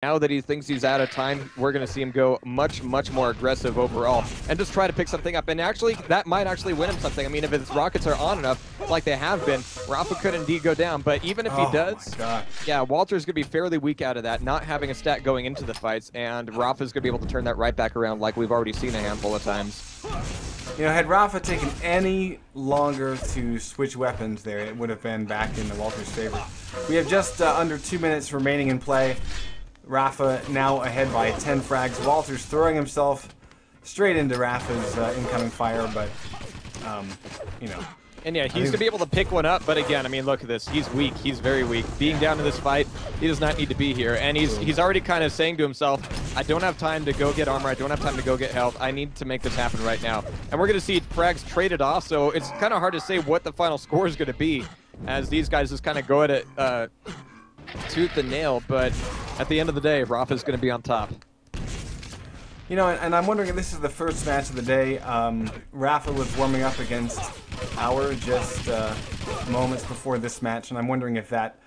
Now that he thinks he's out of time, we're going to see him go much, much more aggressive overall and just try to pick something up. And actually, that might actually win him something. I mean, if his rockets are on enough, like they have been, Rafa could indeed go down. But even if he does, yeah, Walter's going to be fairly weak out of that, not having a stat going into the fights. And Rafa's going to be able to turn that right back around like we've already seen a handful of times. You know, had Rafa taken any longer to switch weapons there, it would have been back in the Walter's favor. We have just under 2 minutes remaining in play. Rafa now ahead by 10 frags. Walter's throwing himself straight into Rafa's incoming fire, but, you know. And yeah, he's going to be able to pick one up, but again, I mean, look at this. He's weak. He's very weak. Being down in this fight, he does not need to be here. And he's already kind of saying to himself, I don't have time to go get armor. I don't have time to go get health. I need to make this happen right now. And we're going to see frags traded off, so it's kind of hard to say what the final score is going to be as these guys just kind of go at it tooth and nail, but at the end of the day, Rafa's going to be on top. You know, and I'm wondering if this is the first match of the day. Rafa was warming up against Our just moments before this match, and I'm wondering if that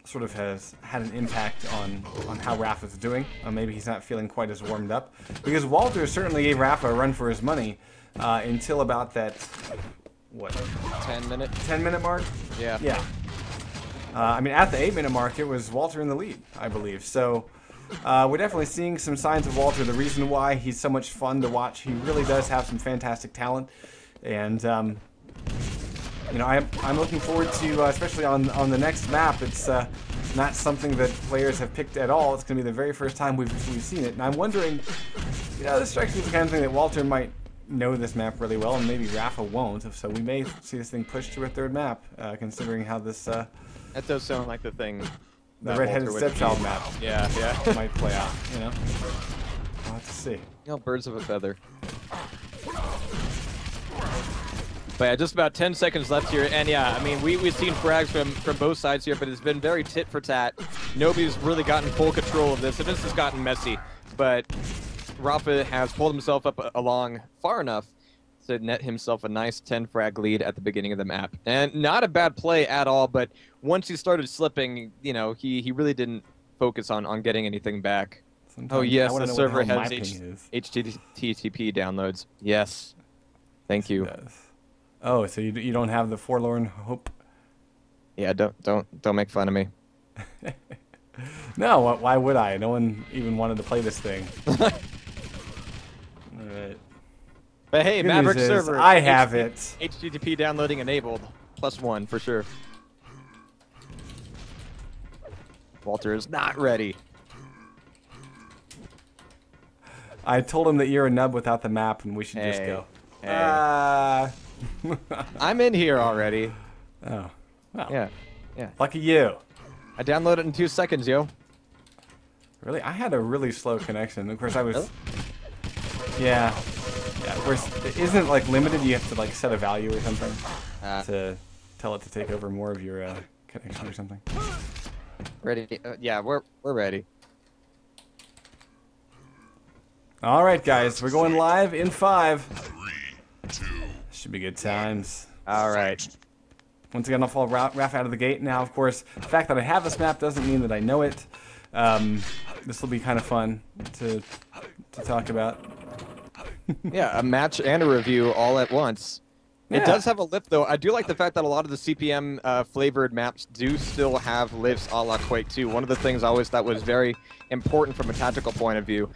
sort of has had an impact on how Rafa's doing. Maybe he's not feeling quite as warmed up. Because Walter certainly gave Rafa a run for his money until about that, what? 10-minute mark? Yeah. Yeah. I mean, at the 8-minute mark, it was Walter in the lead, I believe. So we're definitely seeing some signs of Walter. The reason why he's so much fun to watch, he really does have some fantastic talent. And, you know, I'm looking forward to, especially on the next map, it's not something that players have picked at all. It's going to be the very first time we've seen it. And I'm wondering, you know, this strikes me as the kind of thing that Walter might know this map really well, and maybe Rafa won't. So we may see this thing pushed to a third map, considering how this... that does sound like the thing. The redheaded stepchild map. Yeah, yeah. Might play out, you know? We'll have to see. You know, birds of a feather. But yeah, just about 10 seconds left here, and yeah, I mean, we've seen frags from both sides here, but it's been very tit for tat. Nobody's really gotten full control of this, and this has gotten messy. But Rafa has pulled himself up along far enough to net himself a nice 10 frag lead at the beginning of the map. And not a bad play at all, but once he started slipping, you know, he really didn't focus on getting anything back. Sometimes oh yes, the server has HTTP downloads. Yes. Thank you. Oh, so you don't have the forlorn hope? Yeah, don't make fun of me. No, why would I? No one even wanted to play this thing. Alright. But hey, Maverick server. I have it. HTTP downloading enabled. +1 for sure. Walter is not ready. I told him that you're a nub without the map and we should just go. Hey. I'm in here already. Oh. Well. Yeah. Lucky you. I downloaded it in 2 seconds, yo. Really? I had a really slow connection. Of course, I was... Really? Yeah. Yeah, of course, it isn't like limited. You have to like set a value or something to tell it to take over more of your connection or something. Ready? Yeah, we're ready. All right, guys, we're going live in 5. 3, 2. Should be good times. All right. Once again, I'll follow Raph out of the gate. Now, of course, the fact that I have this map doesn't mean that I know it. This will be kind of fun to talk about. Yeah, a match and a review all at once. Yeah. It does have a lift, though. I do like the fact that a lot of the CPM flavored maps do still have lifts a la Quake 2. One of the things I always thought was very important from a tactical point of view.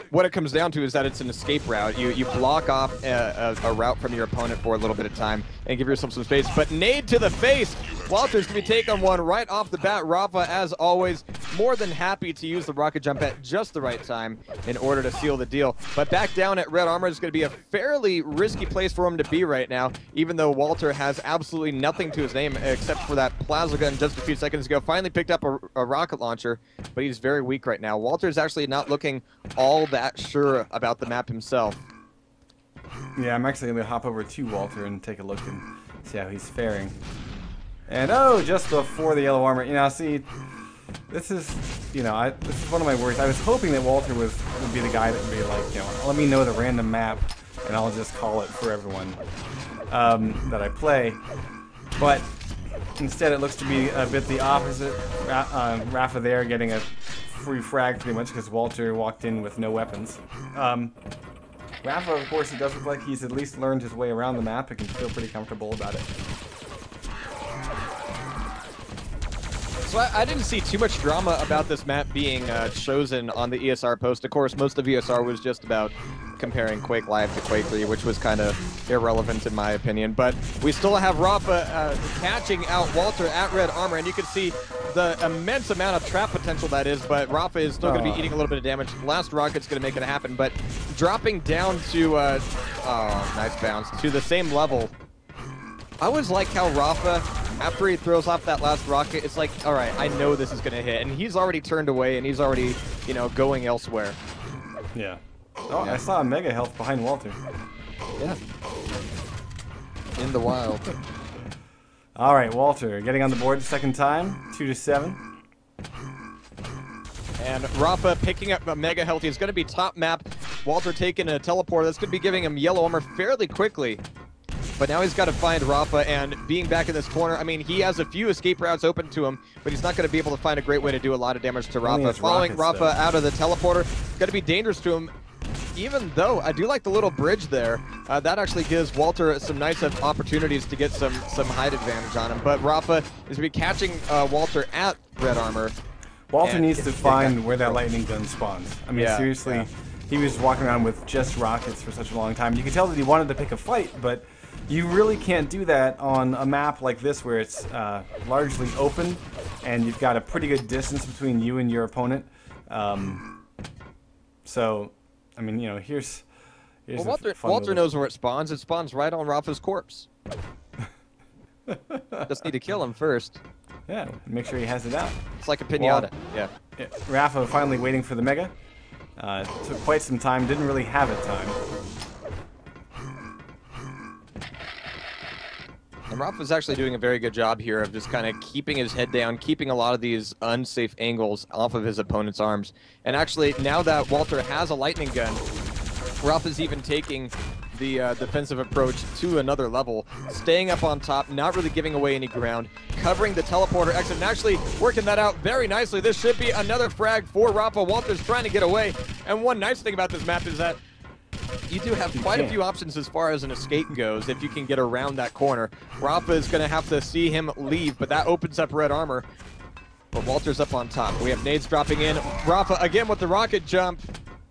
What it comes down to is that it's an escape route. You block off a route from your opponent for a little bit of time and give yourself some space. But nade to the face! Walter's going to be taking one right off the bat. Rafa, as always, more than happy to use the rocket jump at just the right time in order to seal the deal. But back down at red armor is going to be a fairly risky place for him to be right now, even though Walter has absolutely nothing to his name except for that plasma gun just a few seconds ago. Finally picked up a rocket launcher, but he's very weak right now. Walter's actually not looking all that sure about the map himself. Yeah, I'm actually going to hop over to Walter and take a look and see how he's faring. And oh, just before the yellow armor, you know, see, this is, you know, this is one of my worries. I was hoping that Walter would be the guy that would be like, you know, let me know the random map and I'll just call it for everyone that I play. But Instead, it looks to be a bit the opposite. Rafa there getting a free frag pretty much because Walter walked in with no weapons. Rafa, of course, it does look like he's at least learned his way around the map and can feel pretty comfortable about it. So I didn't see too much drama about this map being chosen on the ESR post. Of course, most of ESR was just about comparing Quake Live to Quake 3, which was kind of irrelevant in my opinion. But we still have Rafa catching out Walter at red armor, and you can see the immense amount of trap potential that is, but Rafa is still going to be eating a little bit of damage. Last rocket's going to make it happen, but dropping down to, oh, nice bounce, to the same level. I always like how Rafa, after he throws off that last rocket, it's like, all right, I know this is going to hit, and he's already turned away, and he's already, you know, going elsewhere. Yeah. Oh, yeah. I saw a mega health behind Walter. Yeah. In the wild. All right, Walter getting on the board the second time, 2-7. And Rafa picking up a mega health. He's going to be top map. Walter taking a teleporter. That's going to be giving him yellow armor fairly quickly. But now he's got to find Rafa, and being back in this corner, I mean, he has a few escape routes open to him, but he's not going to be able to find a great way to do a lot of damage to Rafa. Following Rafa out of the teleporter, going to be dangerous to him, even though I do like the little bridge there. That actually gives Walter some nice opportunities to get some height advantage on him. But Rafa is going to be catching Walter at red armor. Walter needs to find where that lightning gun spawns. I mean, seriously, he was walking around with just rockets for such a long time. You could tell that he wanted to pick a fight, but you really can't do that on a map like this where it's largely open and you've got a pretty good distance between you and your opponent. So, I mean, you know, here's well, Walter knows where it spawns. It spawns right on Rafa's corpse. Just need to kill him first. Yeah, make sure he has it out. It's like a pinata. Well, yeah. Rafa finally waiting for the mega. Took quite some time. Didn't really have it time. And Rafa's actually doing a very good job here of just kind of keeping his head down, keeping a lot of these unsafe angles off of his opponent's arms. And actually, now that Walter has a lightning gun, Rafa's even taking the defensive approach to another level, staying up on top, not really giving away any ground, covering the teleporter exit, and actually working that out very nicely. This should be another frag for Rafa. Walter's trying to get away. And one nice thing about this map is that you do have quite a few options as far as an escape goes if you can get around that corner. Rafa is going to have to see him leave, but that opens up red armor. But Walter's up on top. We have nades dropping in. Rafa again with the rocket jump,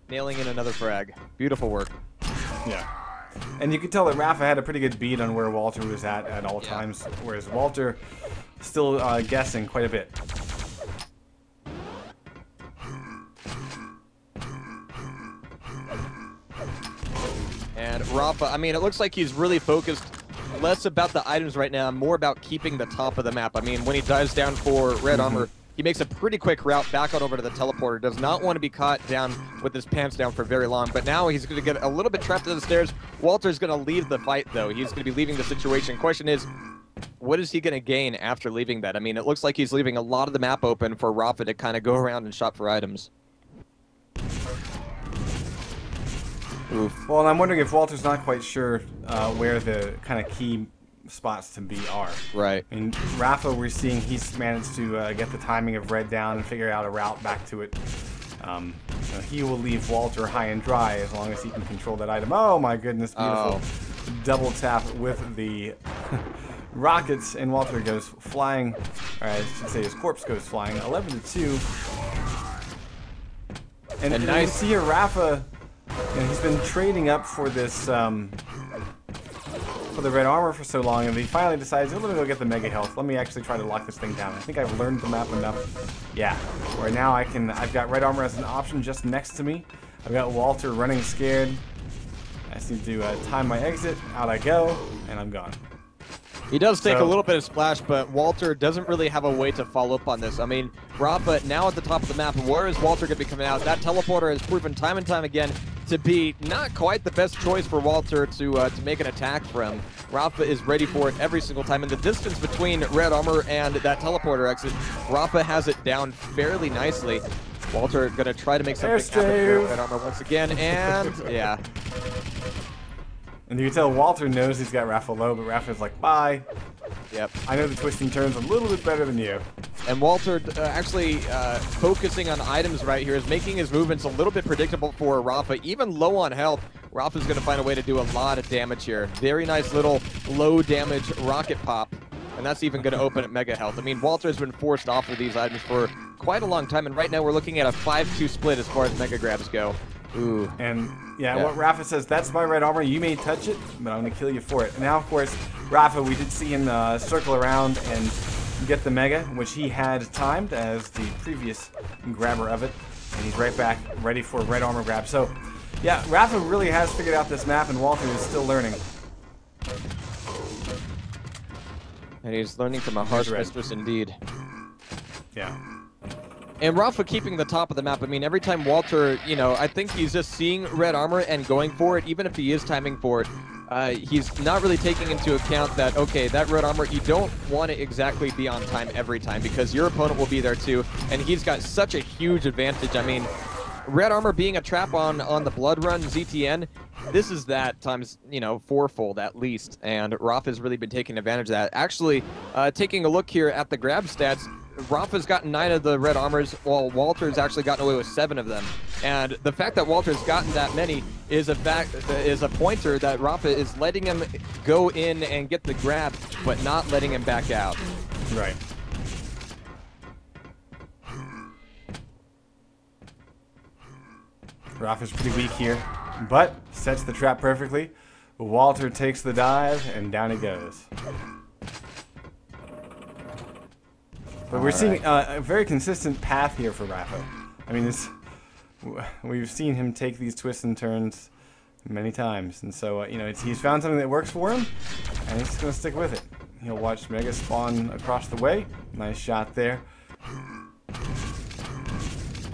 nailing in another frag. Beautiful work. Yeah. And you could tell that Rafa had a pretty good beat on where Walter was at all times, whereas Walter still guessing quite a bit. And Rafa, I mean, it looks like he's really focused less about the items right now, more about keeping the top of the map. I mean, when he dives down for red armor, he makes a pretty quick route back on over to the teleporter. Does not want to be caught down with his pants down for very long, but now he's going to get a little bit trapped to the stairs. Walter's going to leave the fight, though. He's going to be leaving the situation. Question is, what is he going to gain after leaving that? I mean, it looks like he's leaving a lot of the map open for Rafa to kind of go around and shop for items. Oof. Well, and I'm wondering if Walter's not quite sure where the kind of key spots to be are. Right. I mean, Rafa, we're seeing he's managed to get the timing of red down and figure out a route back to it. You know, he will leave Walter high and dry as long as he can control that item. Oh my goodness, beautiful. Double tap with the rockets, and Walter goes flying, or I should say his corpse goes flying, 11-2. And nice. You see here, Rafa, and he's been trading up for this, for the red armor for so long, and he finally decides, oh, let me go get the mega health. Let me actually try to lock this thing down. I think I've learned the map enough. Yeah, where now I've got red armor as an option just next to me. I've got Walter running scared. I just need to time my exit. Out I go, and I'm gone. He does take a little bit of splash, but Walter doesn't really have a way to follow up on this. I mean, Rafa now at the top of the map. Where is Walter going to be coming out? That teleporter has proven time and time again to be not quite the best choice for Walter to make an attack from. Rafa is ready for it every single time. And the distance between red armor and that teleporter exit, Rafa has it down fairly nicely. Walter going to try to make something happen here. Red armor once again, and yeah. And you can tell Walter knows he's got Rafa low, but Rafa's like, bye. Yep. I know the twists and turns a little bit better than you. And Walter actually focusing on items right here is making his movements a little bit predictable for Rafa. Even low on health, Rafa's going to find a way to do a lot of damage here. Very nice little low damage rocket pop. And that's even going to open at mega health. I mean, Walter has been forced off of these items for quite a long time. And right now we're looking at a 5-2 split as far as mega grabs go. Ooh. And yeah, what Rafa says, that's my red armor. You may touch it, but I'm going to kill you for it. And now, of course, Rafa, we did see him circle around and get the mega, which he had timed as the previous grabber of it. And he's right back, ready for a red armor grab. So, yeah, Rafa really has figured out this map, and Walter is still learning. And he's learning from a harsh mistress indeed. Yeah. And Rafa keeping the top of the map. I mean, every time Walter, you know, I think he's just seeing red armor and going for it, even if he is timing for it. He's not really taking into account that, okay, that red armor, you don't want to exactly be on time every time because your opponent will be there too, and he's got such a huge advantage. I mean, red armor being a trap on the Blood Run ZTN, this is that times, you know, fourfold at least, and Rafa's really been taking advantage of that. Actually, taking a look here at the grab stats, Rafa's gotten 9 of the red armors, while Walter's actually gotten away with 7 of them. And the fact that Walter's gotten that many is a pointer that Rafa is letting him go in and get the grab, but not letting him back out. Right. Rafa's pretty weak here, but sets the trap perfectly. Walter takes the dive, and down he goes. But we're seeing a very consistent path here for Rafa. I mean, we've seen him take these twists and turns many times, and so you know, he's found something that works for him, and he's just gonna stick with it. He'll watch Mega spawn across the way. Nice shot there.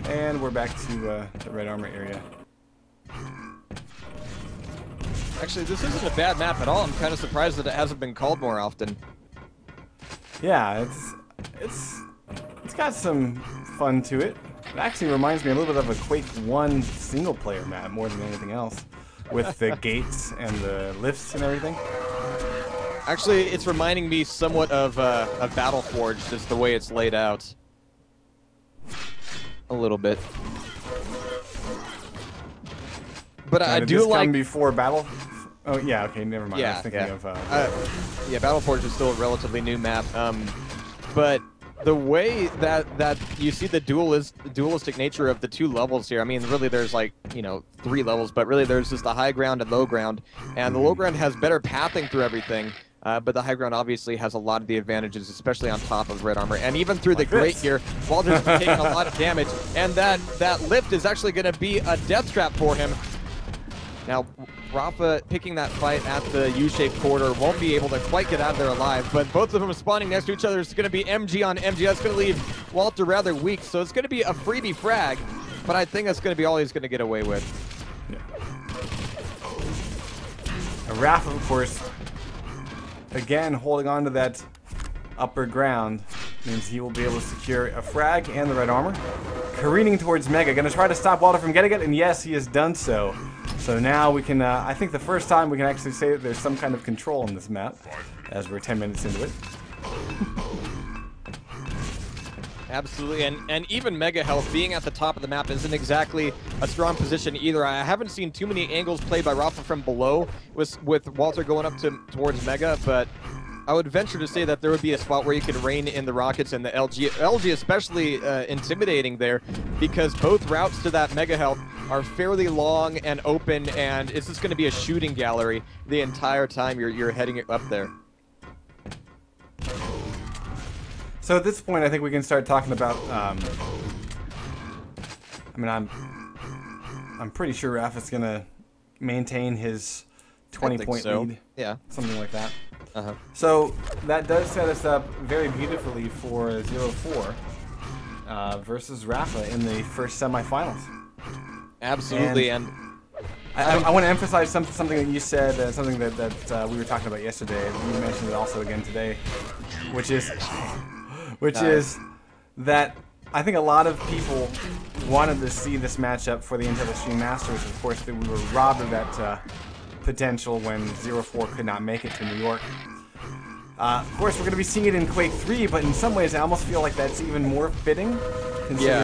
And we're back to the red armor area. Actually, this isn't a bad map at all. I'm kind of surprised that it hasn't been called more often. Yeah, it's got some fun to it. It actually reminds me a little bit of a Quake 1 single-player map more than anything else, with the gates and the lifts and everything. Actually, it's reminding me somewhat of Battleforged, just the way it's laid out. A little bit. But I do like before Battle. Oh yeah, okay, never mind. Yeah, I was thinking of. Yeah, Battleforged is still a relatively new map. But the way that you see the dualistic nature of the 2 levels here. I mean, really, there's like, you know, 3 levels, but really there's just the high ground and low ground, and the low ground has better pathing through everything. But the high ground obviously has a lot of the advantages, especially on top of red armor. And even through the grate here, Walter's been taking a lot of damage. And that lift is actually going to be a death trap for him. Now, Rafa picking that fight at the U-shaped corridor won't be able to quite get out of there alive. But both of them spawning next to each other. It's going to be MG on MG. That's going to leave Walter rather weak. So it's going to be a freebie frag. But I think that's going to be all he's going to get away with. Yeah. Rafa, of course, again, holding on to that upper ground means he will be able to secure a frag and the red armor. Careening towards Mega, going to try to stop Walter from getting it, and yes, he has done so. So now we can, I think the first time we can actually say that there's some kind of control in this map, as we're 10 minutes into it. Absolutely, and even Mega Health being at the top of the map isn't exactly a strong position either. I haven't seen too many angles played by Rafa from below with Walter going up towards Mega, but I would venture to say that there would be a spot where you could rein in the rockets and the LG. LG especially intimidating there, because both routes to that Mega Health are fairly long and open, and it's just going to be a shooting gallery the entire time you're heading up there. So at this point, I think we can start talking about. I mean, I'm pretty sure Rafa's gonna maintain his 20-point lead. Yeah, something like that. So that does set us up very beautifully for 0-4 versus Rafa in the first semifinals. Absolutely, and I want to emphasize something that you said, something that we were talking about yesterday. You mentioned it also again today, which is that I think a lot of people wanted to see this matchup for the Intel Extreme Masters. Of course, that we were robbed of that potential when 0-4 could not make it to New York. Of course, we're going to be seeing it in Quake 3, but in some ways, I almost feel like that's even more fitting. Yeah.